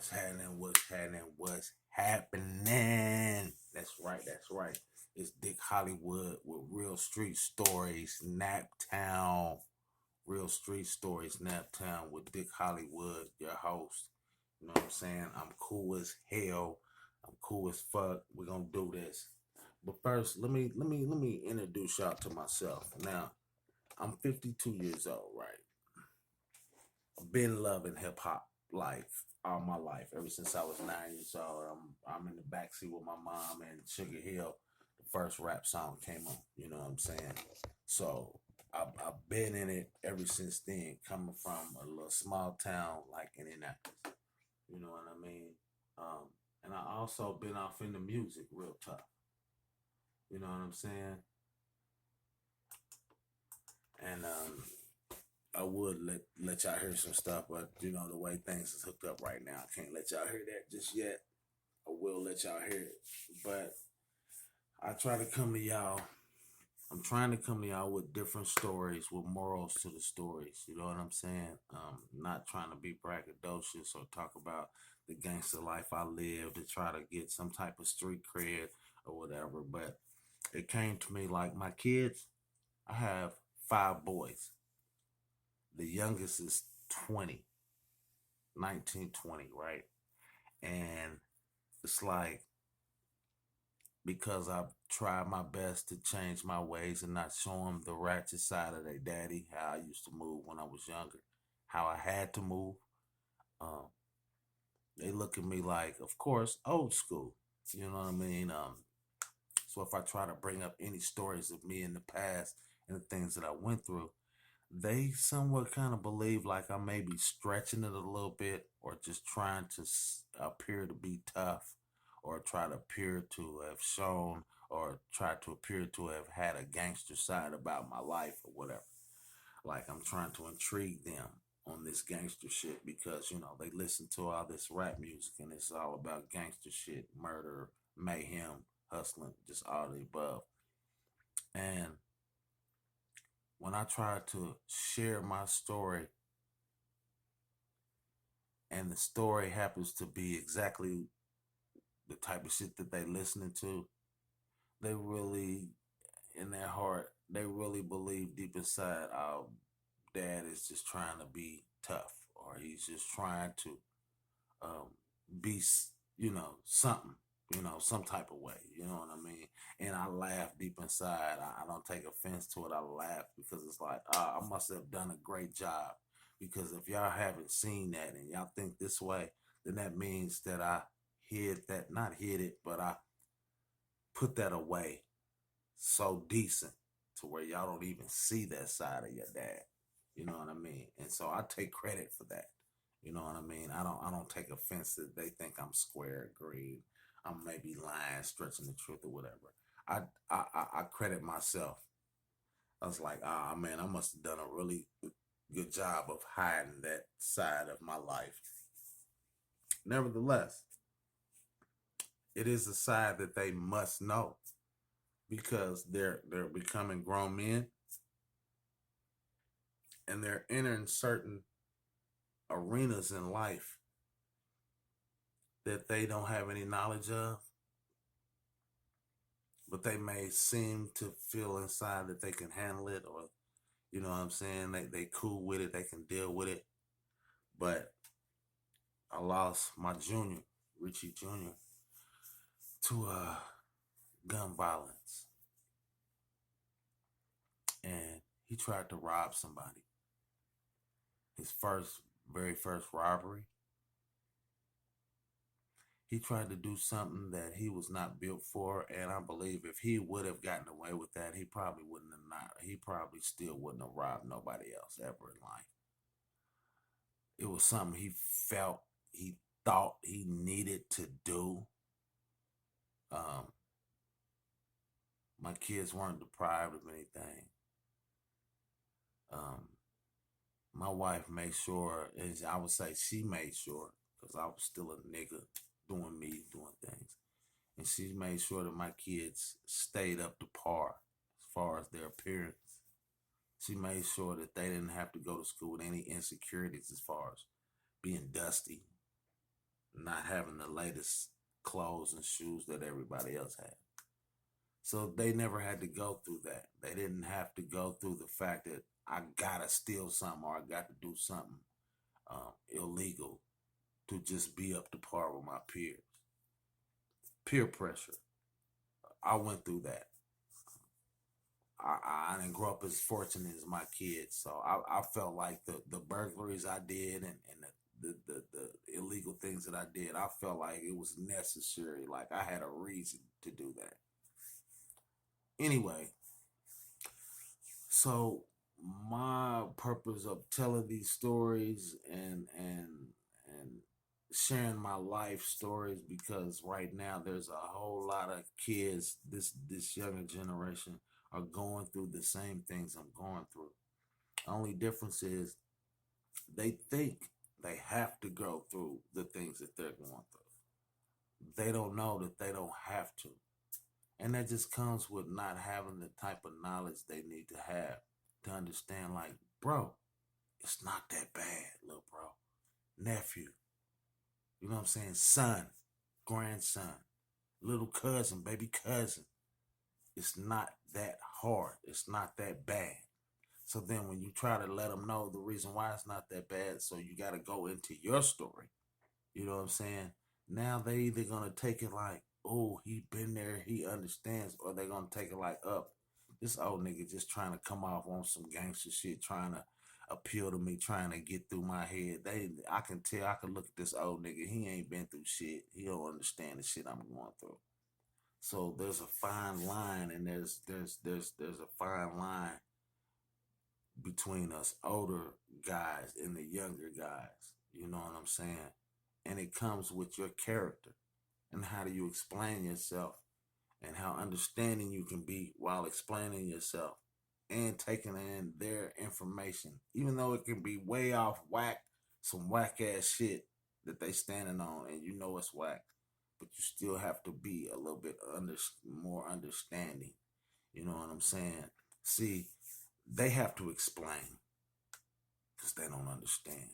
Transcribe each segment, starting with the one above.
What's happening? What's happening? What's happening? That's right. That's right. It's Dick Hollywood with Real Street Stories, Naptown. Real Street Stories, Naptown with Dick Hollywood, your host. You know what I'm saying? I'm cool as hell. I'm cool as fuck. We're gonna do this. But first, let me introduce y'all to myself. Now, I'm 52 years old, right? I've been loving hip hop life all my life, ever since I was 9 years old. I'm in the backseat with my mom and Sugar Hill. The first rap song came on. You know what I'm saying? So I've been in it ever since then. Coming from a little small town like Indianapolis. You know what I mean? Um, and I also been off into music real tough. You know what I'm saying? And I would let y'all hear some stuff, but you know the way things is hooked up right now, I can't let y'all hear that just yet. I will let y'all hear it, but I try to come to y'all. I'm trying to come to y'all with different stories, with morals to the stories. You know what I'm saying? Not trying to be braggadocious or talk about the gangster life I live to try to get some type of street cred or whatever. But it came to me like my kids. I have five boys. The youngest is 20, 19, 20, right? And it's like because I've tried my best to change my ways and not show them the ratchet side of their daddy, how I used to move when I was younger, how I had to move. Um, they look at me like, of course, old school. You know what I mean? So if I try to bring up any stories of me in the past and the things that I went through, they somewhat kind of believe like I may be stretching it a little bit or just trying to appear to be tough or try to appear to have shown or try to appear to have had a gangster side about my life or whatever. Like I'm trying to intrigue them on this gangster shit because, you know, they listen to all this rap music and it's all about gangster shit, murder, mayhem, hustling, just all the above. And when I try to share my story and the story happens to be exactly the type of shit that they listening to, they really, in their heart, they really believe deep inside, our dad is just trying to be tough, or he's just trying to um, be, something, some type of way. You know what I mean? And I laugh deep inside. I don't take offense to it. I laugh because it's like, I must have done a great job. Because if y'all haven't seen that and y'all think this way, then that means that I hid that, not hid it, but I put that away so decent to where y'all don't even see that side of your dad. You know what I mean? And so I take credit for that. You know what I mean? I don't take offense that they think I'm square, green. I'm maybe lying, stretching the truth or whatever. I credit myself. I was like, man, I must have done a really good job of hiding that side of my life. Nevertheless, it is a side that they must know because they're becoming grown men and they're entering certain arenas in life that they don't have any knowledge of, but they may seem to feel inside that they can handle it, or you know what I'm saying, they cool with it, they can deal with it. But I lost my junior, Richie Jr., to gun violence, and he tried to rob somebody. His very first robbery. He tried to do something that he was not built for, and I believe if he would have gotten away with that, he probably wouldn't have not. He probably still wouldn't have robbed nobody else ever in life. It was something he felt, he thought he needed to do. Um, my kids weren't deprived of anything. Um, my wife made sure, and I would say she made sure, because I was still a nigga doing me, doing things. And she made sure that my kids stayed up to par as far as their appearance. She made sure that they didn't have to go to school with any insecurities as far as being dusty, not having the latest clothes and shoes that everybody else had. So they never had to go through that. They didn't have to go through the fact that I gotta steal something or I got to do something illegal to just be up to par with my peers. Peer pressure. I went through that. I didn't grow up as fortunate as my kids, so I felt like the burglaries I did and the illegal things that I did, I felt like it was necessary. Like I had a reason to do that. Anyway, so my purpose of telling these stories and sharing my life stories, because right now there's a whole lot of kids, this younger generation are going through the same things I'm going through. Only difference is they think they have to go through the things that they're going through. They don't know that they don't have to. And that just comes with not having the type of knowledge they need to have to understand, like, bro, it's not that bad, little bro. Nephew, you know what I'm saying? Son, grandson, little cousin, baby cousin. It's not that hard. It's not that bad. So then when you try to let them know the reason why it's not that bad, so you got to go into your story. You know what I'm saying? Now they either going to take it like, oh, he been there, he understands, or they're going to take it like, up. This old nigga just trying to come off on some gangster shit, trying to appeal to me, trying to get through my head. I can tell, I can look at this old nigga. He ain't been through shit. He don't understand the shit I'm going through. So there's a fine line, and there's a fine line between us older guys and the younger guys. You know what I'm saying? And it comes with your character and how do you explain yourself and how understanding you can be while explaining yourself and taking in their information, even though it can be way off whack, some whack ass shit that they standing on, and you know it's whack, but you still have to be a little bit more understanding. You know what I'm saying? See, they have to explain because they don't understand.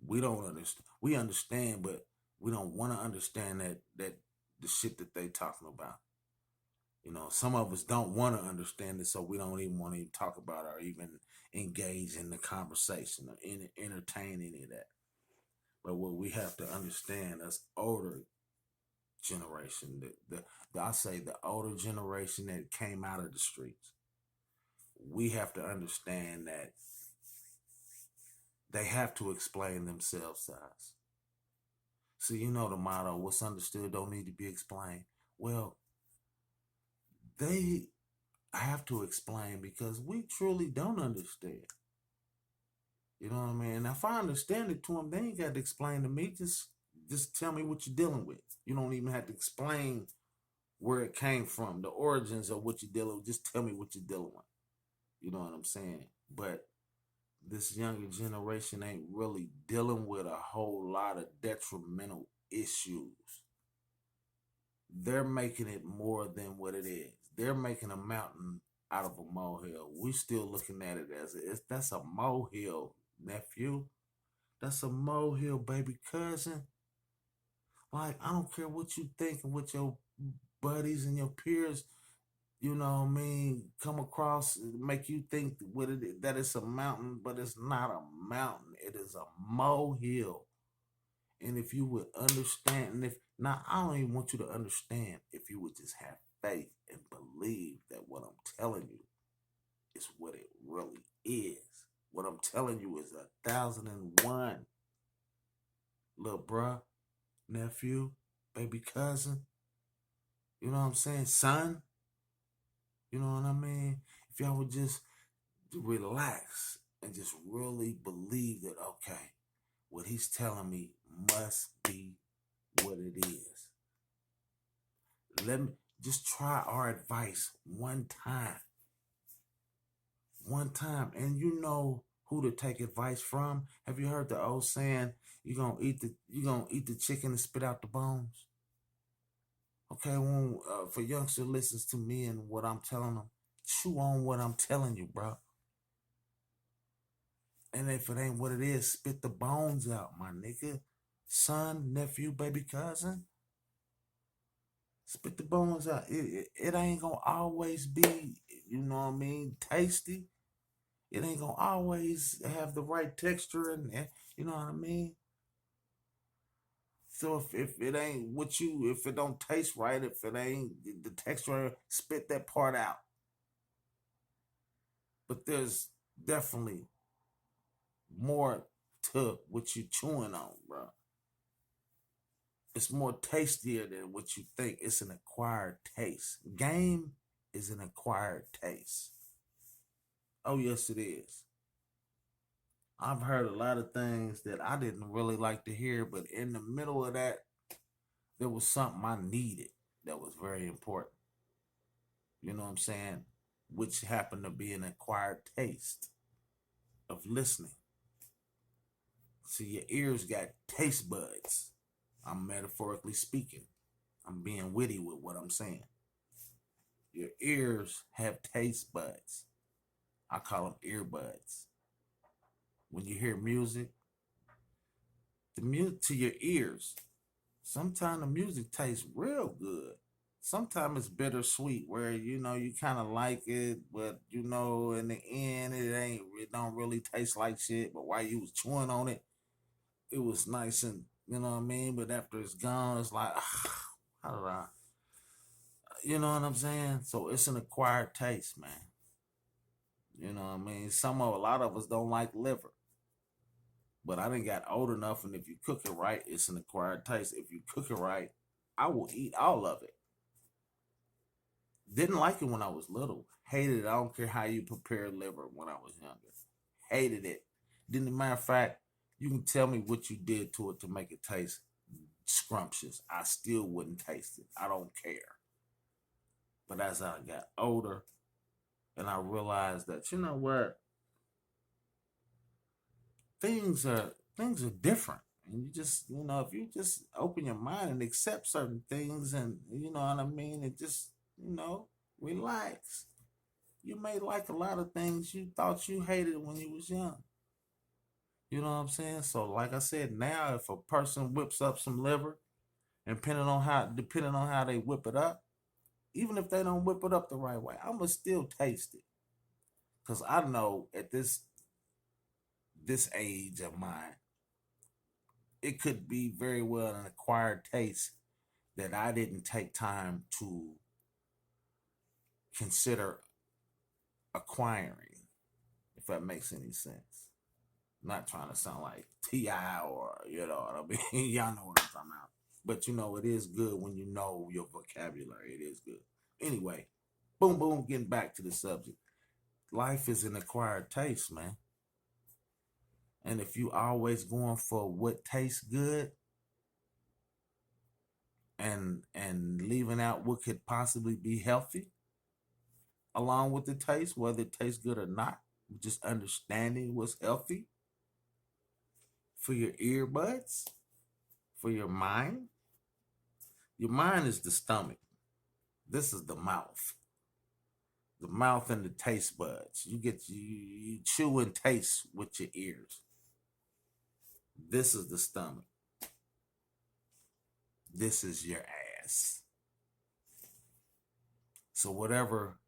We don't understand. We understand, but we don't want to understand that the shit that they talking about. You know, some of us don't want to understand it, so we don't even want to even talk about it or even engage in the conversation or entertain any of that. But what we have to understand, as older generation, I say the older generation that came out of the streets, we have to understand that they have to explain themselves to us. So you know the motto, what's understood don't need to be explained. Well, they have to explain because we truly don't understand. You know what I mean? And if I understand it to them, they ain't got to explain to me. Just tell me what you're dealing with. You don't even have to explain where it came from, the origins of what you're dealing with. Just tell me what you're dealing with. You know what I'm saying? But this younger generation ain't really dealing with a whole lot of detrimental issues. They're making it more than what it is. They're making a mountain out of a molehill. We still looking at it as that's a molehill, nephew. That's a molehill, baby cousin. Like, I don't care what you think and what your buddies and your peers, you know what I mean, come across, make you think that it's a mountain, but it's not a mountain. It is a molehill. And if you would understand, and if now, I don't even want you to understand, if you would just have faith and believe that what I'm telling you is what it really is. What I'm telling you is 1,001, little bruh, nephew, baby cousin. You know what I'm saying? Son. You know what I mean? If y'all would just relax and just really believe that, okay, what he's telling me must be what it is. Let me just try our advice one time. One time. And you know who to take advice from. Have you heard the old saying, you gonna eat the chicken and spit out the bones? Okay, when for youngster listens to me and what I'm telling them, chew on what I'm telling you, bro. And if it ain't what it is, spit the bones out, my nigga. son, nephew, baby cousin. Spit the bones out. It ain't gonna always be, you know what I mean, tasty. It ain't gonna always have the right texture and you know what I mean. So if it ain't what you, if it don't taste right, if it ain't the texture, spit that part out. But there's definitely more to what you chewing on, bro. It's more tastier than what you think. It's an acquired taste. Game is an acquired taste. Oh yes, it is. I've heard a lot of things that I didn't really like to hear, but in the middle of that, there was something I needed that was very important. You know what I'm saying? Which happened to be an acquired taste of listening. See, your ears got taste buds. I'm metaphorically speaking. I'm being witty with what I'm saying. Your ears have taste buds. I call them earbuds. When you hear music, the music to your ears, sometimes the music tastes real good. Sometimes it's bittersweet where you know you kind of like it, but you know in the end it don't really taste like shit. But while you was chewing on it, it was nice and you know what I mean. But after it's gone, it's like how did I? You know what I'm saying? So it's an acquired taste, man. You know what I mean? A lot of us don't like liver, but I didn't got old enough, and if you cook it right, it's an acquired taste. If you cook it right, I will eat all of it. Didn't like it when I was little. Hated it. I don't care how you prepare liver when I was younger. Hated it. Didn't matter of fact, you can tell me what you did to it to make it taste scrumptious. I still wouldn't taste it. I don't care. But as I got older and I realized that, you know what, things are different. And you just, you know, if you just open your mind and accept certain things and you know what I mean, and just, you know, relax. You may like a lot of things you thought you hated when you was young. You know what I'm saying? So like I said, now if a person whips up some liver, and depending on how they whip it up, even if they don't whip it up the right way, I'ma still taste it. Cause I know at this age of mine, it could be very well an acquired taste that I didn't take time to consider acquiring, if that makes any sense. I'm not trying to sound like T.I. or you know what I mean. Y'all know what I'm talking about. But you know, it is good when you know your vocabulary. It is good. Anyway, boom, boom, getting back to the subject. Life is an acquired taste, man. And if you always going for what tastes good and leaving out what could possibly be healthy along with the taste, whether it tastes good or not, just understanding what's healthy for your earbuds, for your mind. Your mind is the stomach. This is the mouth. The mouth and the taste buds. You chew and taste with your ears. This is the stomach. This is your ass. So whatever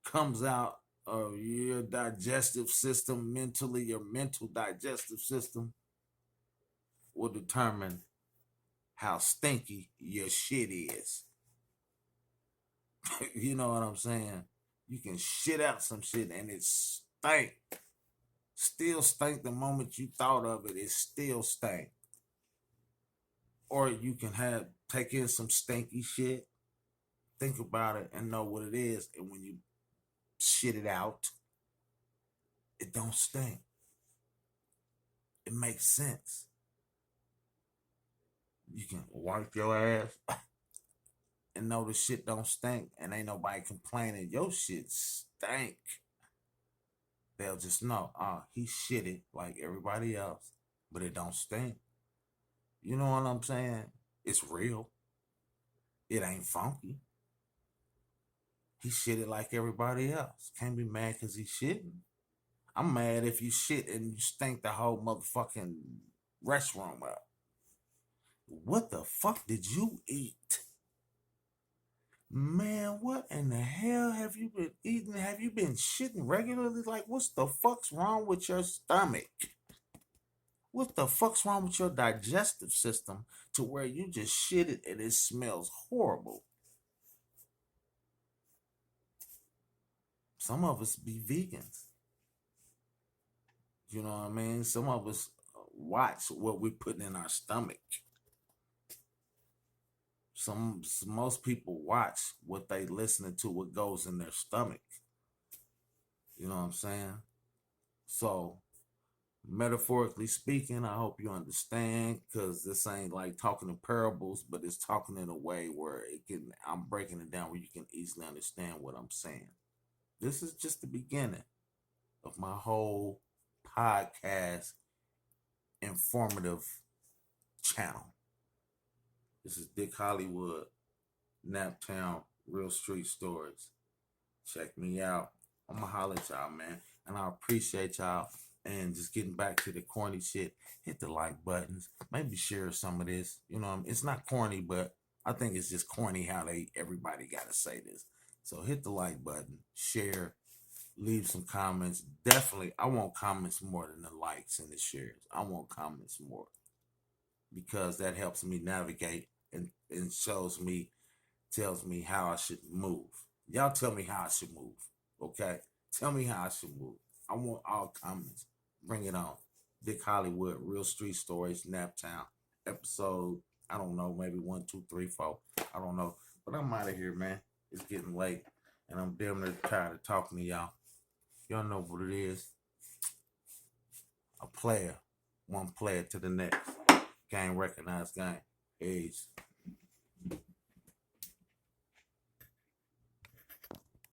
comes out of your digestive system mentally, your mental digestive system will determine how stinky your shit is. You know what I'm saying? You can shit out some shit and it stink. Still stink the moment you thought of it, it still stink. Or you can have take in some stinky shit, think about it and know what it is. And when you shit it out, it don't stink. It makes sense. You can wipe your ass and know the shit don't stink and ain't nobody complaining. Your shit stink. They'll just know, he shitted like everybody else, but it don't stink. You know what I'm saying? It's real. It ain't funky. He shitted like everybody else. Can't be mad because he shitting. I'm mad if you shit and you stink the whole motherfucking restroom up. What the fuck did you eat? Man, what in the hell have you been eating? Have you been shitting regularly? Like, what's the fuck's wrong with your stomach? What the fuck's wrong with your digestive system to where you just shit it and it smells horrible? Some of us be vegans. You know what I mean? Some of us watch what we put in our stomach. Most people watch what they listening to, what goes in their stomach. You know what I'm saying? So, metaphorically speaking, I hope you understand, because this ain't like talking in parables, but it's talking in a way where I'm breaking it down where you can easily understand what I'm saying. This is just the beginning of my whole podcast informative channel. This is Dick Hollywood, Naptown, Real Street Stories. Check me out. I'm gonna holler at y'all, man. And I appreciate y'all. And just getting back to the corny shit, hit the like buttons. Maybe share some of this. You know, it's not corny, but I think it's just corny how everybody gotta say this. So hit the like button, share, leave some comments. Definitely, I want comments more than the likes and the shares. I want comments more, because that helps me navigate and tells me how I should move. Y'all tell me how I should move. Okay? Tell me how I should move. I want all comments. Bring it on. Dick Hollywood, Real Street Stories, Naptown. Episode, I don't know, maybe 1, 2, 3, 4. I don't know. But I'm out of here, man. It's getting late. And I'm damn near tired of talking to y'all. Y'all know what it is. A player. One player to the next. Gang recognized gang. Peace.